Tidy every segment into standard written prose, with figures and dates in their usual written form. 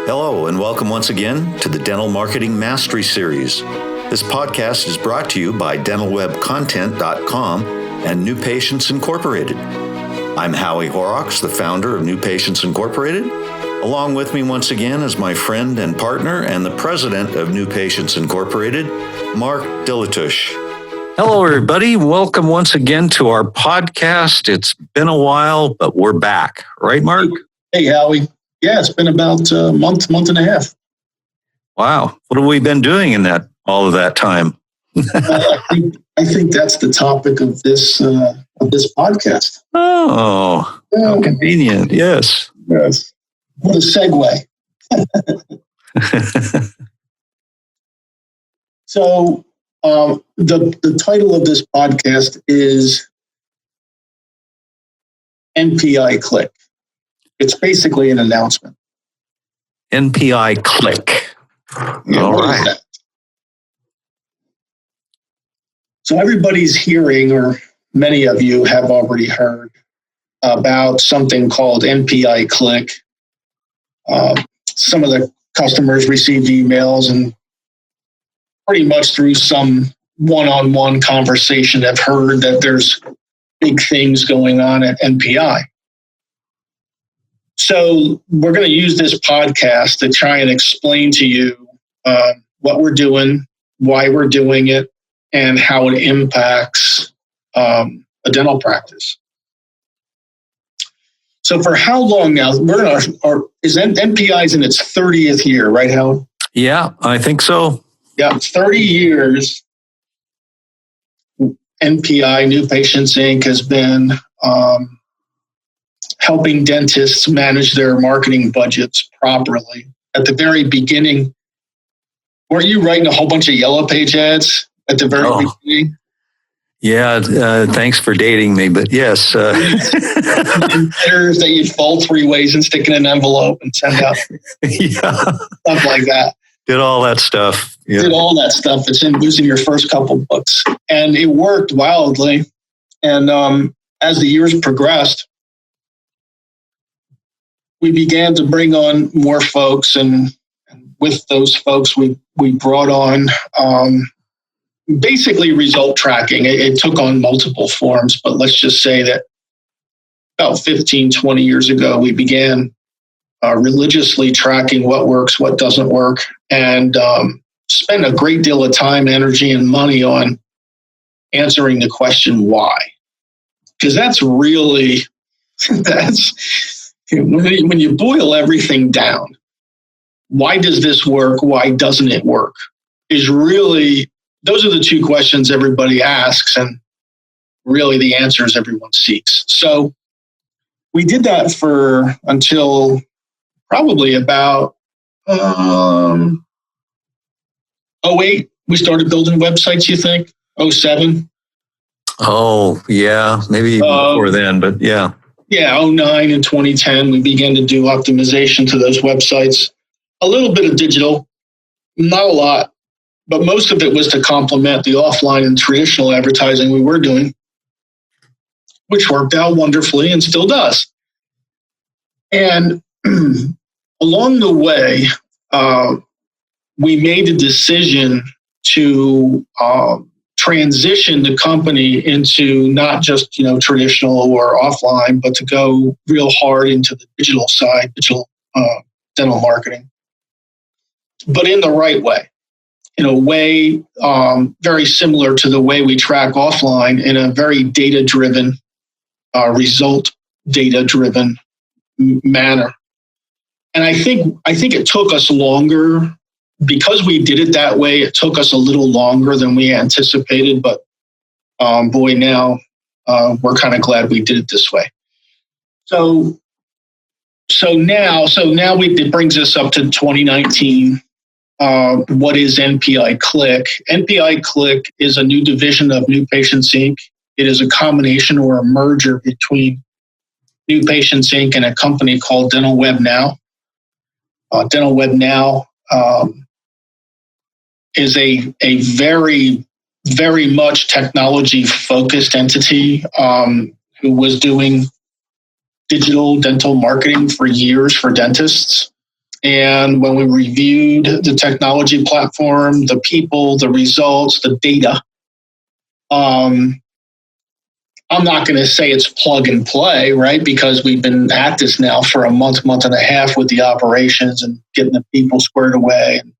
Hello, and welcome once again to the Dental Marketing Mastery Series. This podcast is brought to you by dentalwebcontent.com and New Patients Incorporated. I'm Howie Horrocks, the founder of New Patients Incorporated. Along with me once again is my friend and partner and the president of New Patients Incorporated, Mark Dilatush. Hello, everybody. Welcome once again to our podcast. It's been a while, but we're back. Right, Mark? Hey, Howie. Yeah, it's been about a month and a half. Wow. What have we been doing in all of that time? I think that's the topic of this podcast. Oh, how convenient. Yes. Yes. What a segue. So the title of this podcast is npiClick. It's basically an announcement. npiClick. Yeah, all what right. is that? So everybody's hearing, or many of you have already heard, about something called npiClick. Some of the customers received emails, and pretty much through some one-on-one conversation have heard that there's big things going on at NPI. So we're going to use this podcast to try and explain to you what we're doing, why we're doing it, and how it impacts a dental practice. So for how long now? Is NPI's in its 30th year, right, Howard? Yeah, I think so. Yeah, 30 years. NPI, New Patients Inc., has been helping dentists manage their marketing budgets properly. At the very beginning, weren't you writing a whole bunch of Yellow Page ads at the very beginning? Yeah, thanks for dating me, but yes. Letters that you'd fold 3 ways and stick in an envelope and send out. Yeah. Stuff like that. Did all that stuff. Yeah. Did all that stuff. It was in your first couple books. And it worked wildly. And as the years progressed, we began to bring on more folks. And with those folks, we brought on basically result tracking. It took on multiple forms, but let's just say that about 15, 20 years ago, we began religiously tracking what works, what doesn't work, and spend a great deal of time, energy, and money on answering the question why. Because that's really, when you boil everything down, why does this work? Why doesn't it work? Is really, those are the 2 questions everybody asks, and really the answers everyone seeks. So we did that until probably about 08. We started building websites, you think? 07? Oh, yeah, maybe even before then, but yeah. Yeah, 09 and 2010, we began to do optimization to those websites. A little bit of digital, not a lot, but most of it was to complement the offline and traditional advertising we were doing, which worked out wonderfully and still does. And along the way, we made a decision to transition the company into not just traditional or offline, but to go real hard into the digital side, digital dental marketing, but in the right way, in a way very similar to the way we track offline, in a very data-driven, result data-driven manner. And I think it took us longer. Because we did it that way, it took us a little longer than we anticipated, but boy, now we're kind of glad we did it this way. So now it brings us up to 2019. What is npiClick? npiClick is a new division of New Patients Inc. It is a combination or a merger between New Patients Inc. and a company called Dental Web Now. Dental Web Now is a very, very much technology-focused entity who was doing digital dental marketing for years for dentists. And when we reviewed the technology platform, the people, the results, the data, I'm not going to say it's plug and play, right? Because we've been at this now for a month and a half with the operations and getting the people squared away and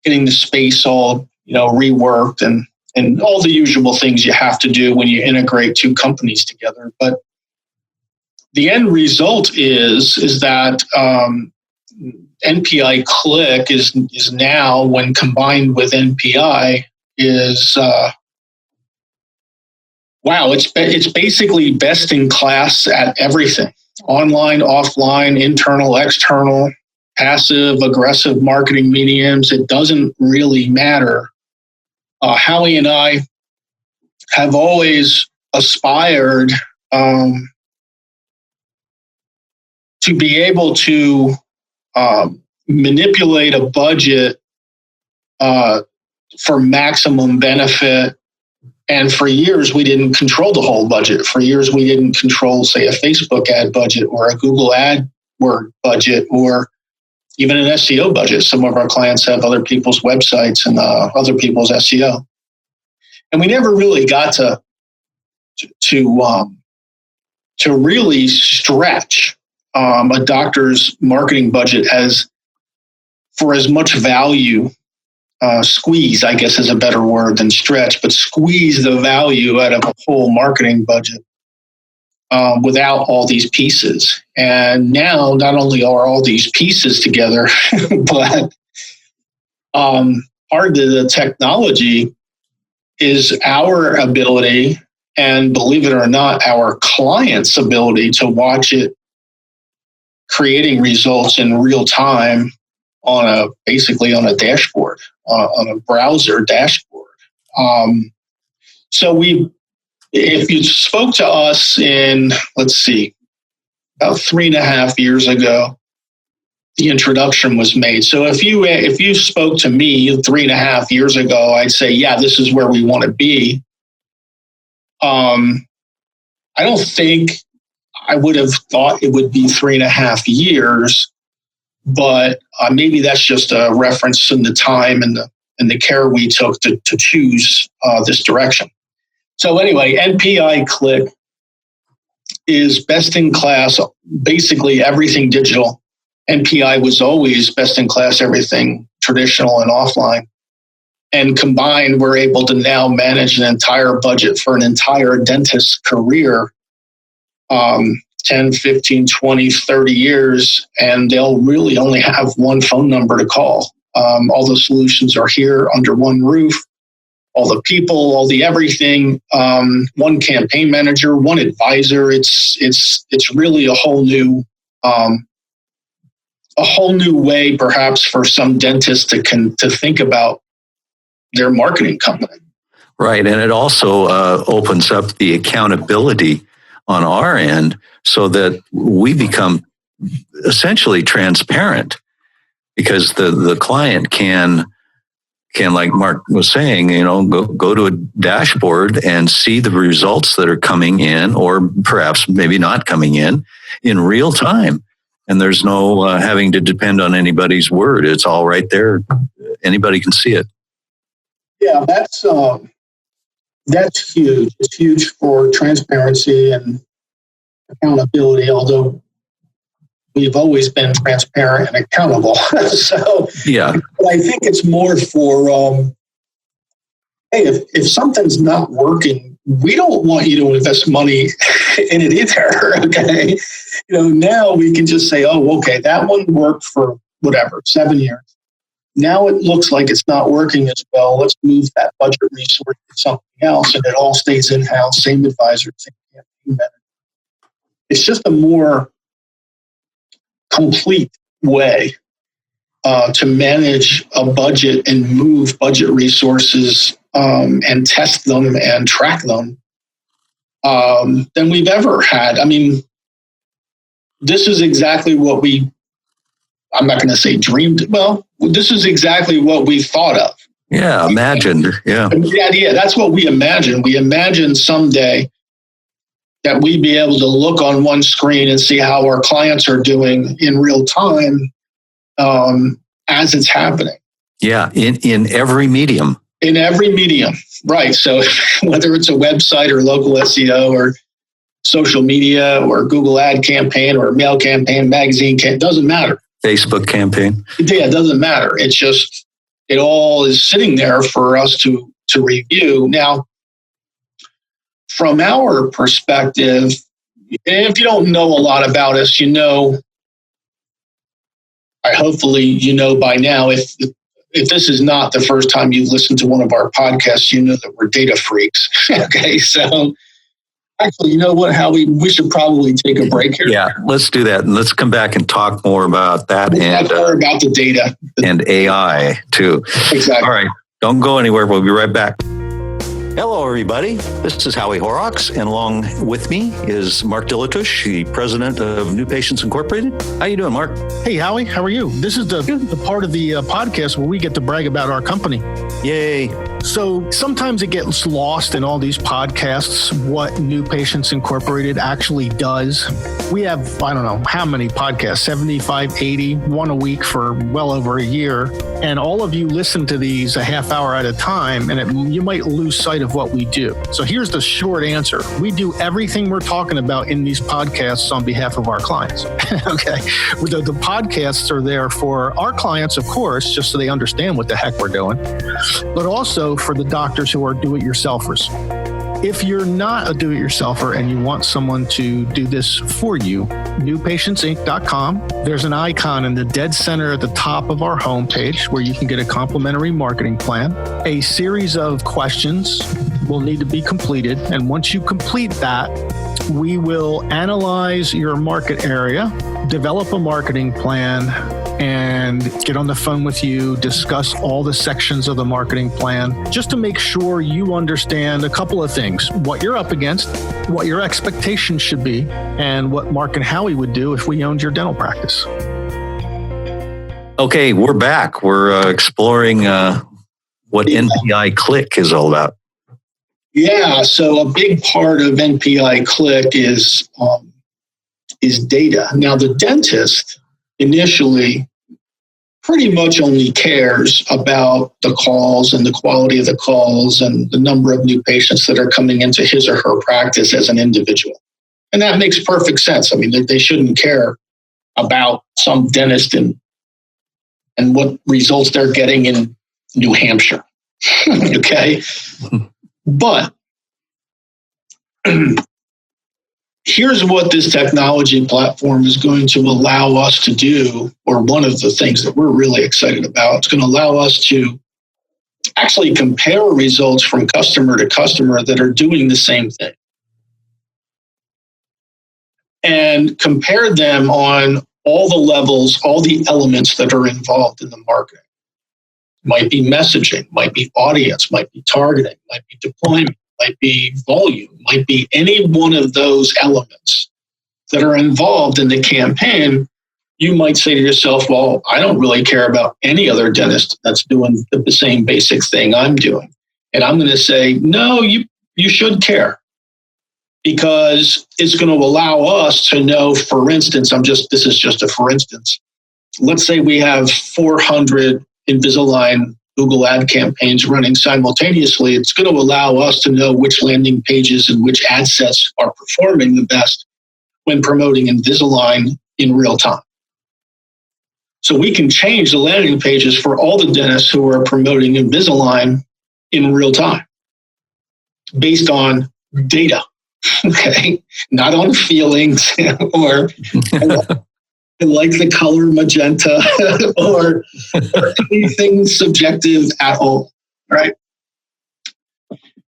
getting the space all, reworked and all the usual things you have to do when you integrate two companies together. But the end result is that npiClick is now, when combined with NPI, is wow, it's basically best in class at everything. Online, offline, internal, external, passive, aggressive marketing mediums. It doesn't really matter. Howie and I have always aspired to be able to manipulate a budget for maximum benefit. And for years, we didn't control the whole budget. For years, we didn't control, say, a Facebook ad budget or a Google AdWord budget or even an SEO budget. Some of our clients have other people's websites and other people's SEO. And we never really got to really stretch a doctor's marketing budget for as much value. Squeeze, I guess, is a better word than stretch, but squeeze the value out of a whole marketing budget without all these pieces. And now, not only are all these pieces together, but part of the technology is our ability, and believe it or not, our clients' ability to watch it creating results in real time basically on a dashboard, on a browser dashboard. So if you spoke to us in, let's see, about 3.5 years ago, the introduction was made. So if you spoke to me 3.5 years ago, I'd say, yeah, this is where we want to be. I don't think I would have thought it would be 3.5 years. But maybe that's just a reference in the time and the care we took to choose this direction. So anyway, npiClick is best in class, basically everything digital. NPI was always best in class, everything traditional and offline. And combined, we're able to now manage an entire budget for an entire dentist's career. 10, 15, 20, 30 years, and they'll really only have one phone number to call. All the solutions are here under one roof, all the people, all the everything, one campaign manager, one advisor. It's really a whole new way, perhaps, for some dentists to think about their marketing company. Right, and it also opens up the accountability on our end, so that we become essentially transparent, because the client can, like Mark was saying, go to a dashboard and see the results that are coming in, or perhaps maybe not coming in real time. And there's no having to depend on anybody's word. It's all right there. Anybody can see it. Yeah, that's huge. It's huge for transparency and accountability, although we've always been transparent and accountable. So yeah, but I think it's more for, hey, if something's not working, we don't want you to invest money in it either. Okay. Now we can just say, oh, okay, that one worked for whatever, 7 years. Now it looks like it's not working as well. Let's move that budget resource to something else, and it all stays in-house, same advisor, same campaign manager. It's just a more complete way to manage a budget and move budget resources and test them and track them than we've ever had. I mean, this is exactly what I'm not going to say dreamed. Well, this is exactly what we thought of. Yeah, imagined. Yeah. Yeah, that's what we imagined. We imagined someday that we'd be able to look on one screen and see how our clients are doing in real time as it's happening. Yeah, in every medium. In every medium, right. So whether it's a website or local SEO or social media or Google ad campaign or mail campaign, magazine campaign, doesn't matter. Facebook campaign. Yeah, it doesn't matter. It's just, it all is sitting there for us to review. Now, from our perspective, and if you don't know a lot about us, hopefully you know by now, if this is not the first time you've listened to one of our podcasts, you know that we're data freaks. Okay, so actually, you know what, Howie? We should probably take a break here. Yeah, let's do that. And let's come back and talk more about that. And more about the data. And AI, too. Exactly. All right, don't go anywhere. We'll be right back. Hello, everybody. This is Howie Horrocks, and along with me is Mark Dilatush, the president of New Patients Incorporated. How you doing, Mark? Hey, Howie. How are you? This is the part of the podcast where we get to brag about our company. Yay. So sometimes it gets lost in all these podcasts what New Patients Incorporated actually does. We have, I don't know how many podcasts, 75, 80, one a week for well over a year. And all of you listen to these a half hour at a time, and you might lose sight of what we do. So here's the short answer. We do everything we're talking about in these podcasts on behalf of our clients. Okay. The podcasts are there for our clients, of course, just so they understand what the heck we're doing, but also for the doctors who are do-it-yourselfers. If you're not a do-it-yourselfer and you want someone to do this for you, newpatientsinc.com. There's an icon in the dead center at the top of our homepage where you can get a complimentary marketing plan. A series of questions will need to be completed. And once you complete that, we will analyze your market area, develop a marketing plan, and get on the phone with you, discuss all the sections of the marketing plan, just to make sure you understand a couple of things: what you're up against, what your expectations should be, and what Mark and Howie would do if we owned your dental practice. Okay, we're back. We're exploring what npiClick is all about. Yeah, so a big part of npiClick is data. Now, the dentist initially pretty much only cares about the calls and the quality of the calls and the number of new patients that are coming into his or her practice as an individual. And that makes perfect sense. I mean, they shouldn't care about some dentist and what results they're getting in New Hampshire. Okay. But here's what this technology platform is going to allow us to do, or one of the things that we're really excited about. It's going to allow us to actually compare results from customer to customer that are doing the same thing and compare them on all the levels, all the elements that are involved in the marketing. Might be messaging, might be audience, might be targeting, might be deployment, might be volume, might be any one of those elements that are involved in the campaign. You might say to yourself, well, I don't really care about any other dentist that's doing the same basic thing I'm doing. And I'm going to say, no, you should care, because it's going to allow us to know, for instance, this is just a for instance. Let's say we have 400 Invisalign Google ad campaigns running simultaneously. It's going to allow us to know which landing pages and which ad sets are performing the best when promoting Invisalign in real time. So we can change the landing pages for all the dentists who are promoting Invisalign in real time based on data, okay? Not on feelings or like the color magenta or anything subjective at all, right?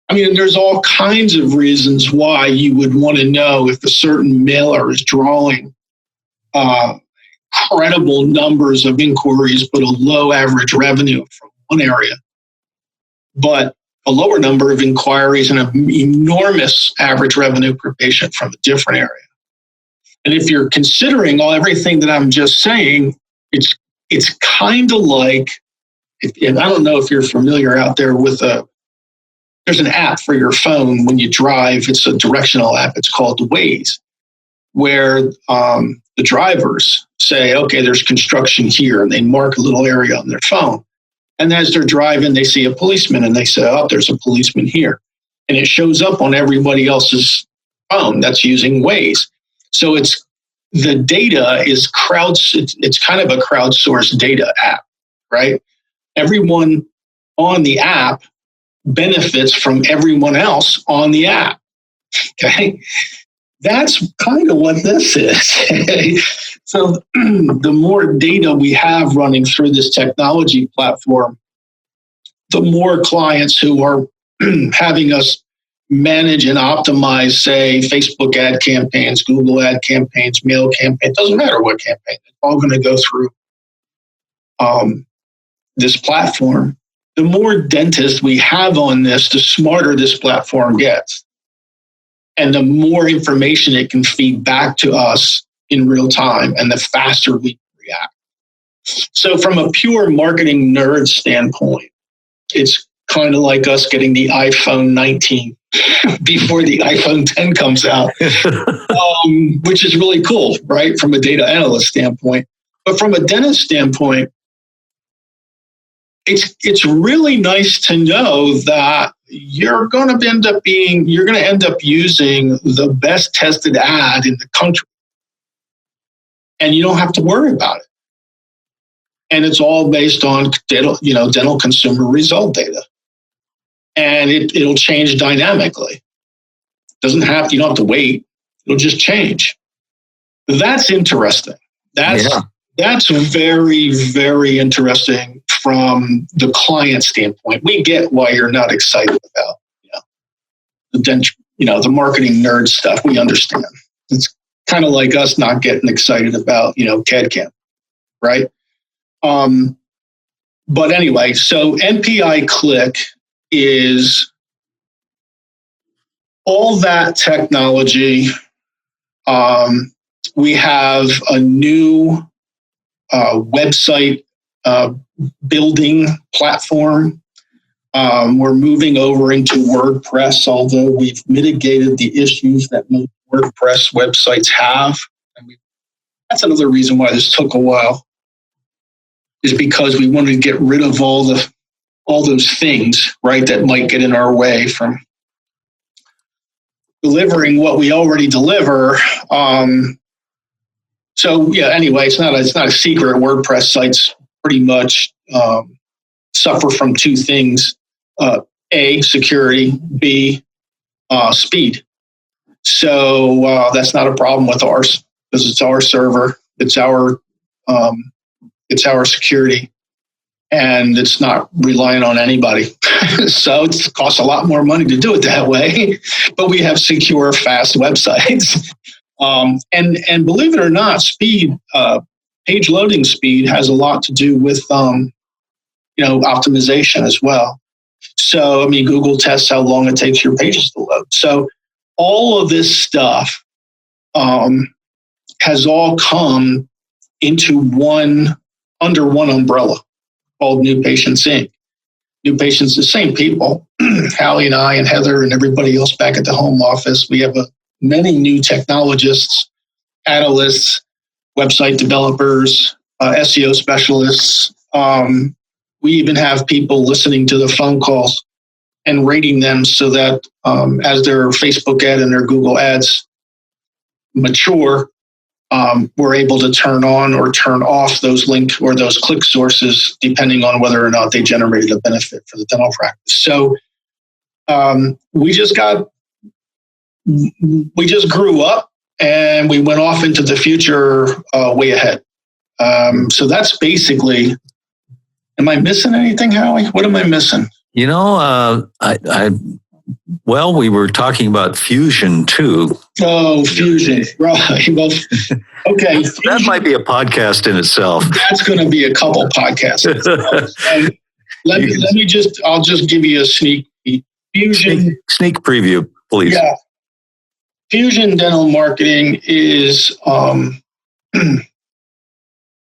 I mean, there's all kinds of reasons why you would want to know if a certain mailer is drawing credible numbers of inquiries, but a low average revenue from one area, but a lower number of inquiries and an enormous average revenue per patient from a different area. And if you're considering everything that I'm just saying, it's kind of like, and I don't know if you're familiar out there with there's an app for your phone when you drive. It's a directional app. It's called Waze, where the drivers say, okay, there's construction here, and they mark a little area on their phone. And as they're driving, they see a policeman and they say, oh, there's a policeman here. And it shows up on everybody else's phone that's using Waze. So the data is it's kind of a crowdsourced data app, right? Everyone on the app benefits from everyone else on the app. Okay. That's kind of what this is. So the more data we have running through this technology platform, the more clients who are having us manage and optimize, say, Facebook ad campaigns, Google ad campaigns, mail campaigns, doesn't matter what campaign, it's all going to go through this platform. The more dentists we have on this, the smarter this platform gets. And the more information it can feed back to us in real time, and the faster we react. So from a pure marketing nerd standpoint, it's kind of like us getting the iPhone 19 before the iPhone 10 comes out, which is really cool, right? From a data analyst standpoint. But from a dentist standpoint, it's really nice to know that you're going to end up using the best tested ad in the country, and you don't have to worry about it. And it's all based on dental consumer result data, and it'll change dynamically. You don't have to wait. It'll just change. That's interesting. That's very, very interesting from the client standpoint. We get why you're not excited about the marketing nerd stuff. We understand. It's kind of like us not getting excited about CAD/CAM, right? But anyway, so npiClick is all that technology. We have a new website building platform. We're moving over into WordPress, although we've mitigated the issues that most WordPress websites have. That's another reason why this took a while, is because we wanted to get rid of all those things, right, that might get in our way from delivering what we already deliver. So yeah, anyway, it's not a secret. WordPress sites pretty much suffer from two things: A, security; B, speed. So that's not a problem with ours, because it's our server, it's our security, and it's not relying on anybody. So it costs a lot more money to do it that way, but we have secure, fast websites. And believe it or not, speed, page loading speed has a lot to do with, optimization as well. So, Google tests how long it takes your pages to load. So all of this stuff has all come into under one umbrella called New Patients Inc. New Patients, the same people, Hallie and I and Heather and everybody else back at the home office. We have many new technologists, analysts, website developers, SEO specialists. We even have people listening to the phone calls and rating them so that as their Facebook ad and their Google ads mature, we're able to turn on or turn off those link or those click sources, depending on whether or not they generated a benefit for the dental practice. So we just grew up and we went off into the future way ahead. So that's basically, am I missing anything, Howie? What am I missing? We were talking about fusion too. Oh, fusion. Right. Well, okay. That might be a podcast in itself. That's going to be a couple podcasts. I'll just give you a sneak peek. Fusion. Sneak preview, please. Yeah. Fusion dental marketing is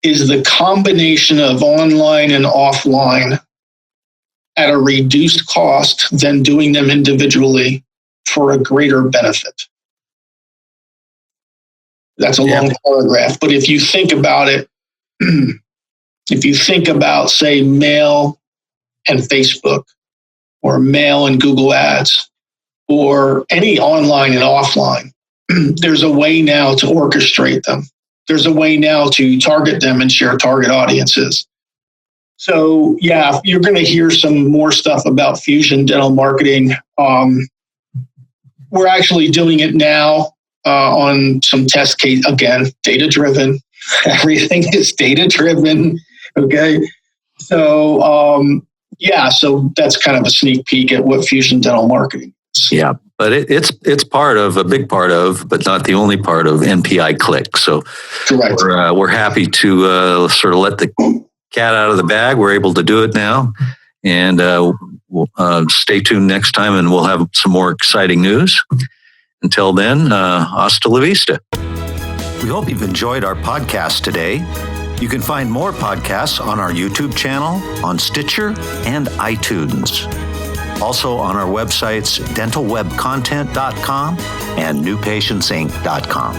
the combination of online and offline at a reduced cost than doing them individually for a greater benefit. That's a long paragraph. But if you think about it, if you think about, say, mail and Facebook, or mail and Google Ads, or any online and offline, there's a way now to orchestrate them. There's a way now to target them and share target audiences. So, yeah, you're going to hear some more stuff about Fusion Dental Marketing. We're actually doing it now on some test case. Again, data-driven. Everything is data-driven. Okay. So, so that's kind of a sneak peek at what Fusion Dental Marketing is. Yeah, but it's a big part of, but not the only part of npiClick. So correct. We're happy to sort of let the cat out of the bag. We're able to do it now, and we'll, stay tuned next time, and we'll have some more exciting news. Until then, hasta la vista. We hope you've enjoyed our podcast today. You can find more podcasts on our YouTube channel, on Stitcher, and iTunes. Also on our websites, dentalwebcontent.com and newpatientsinc.com.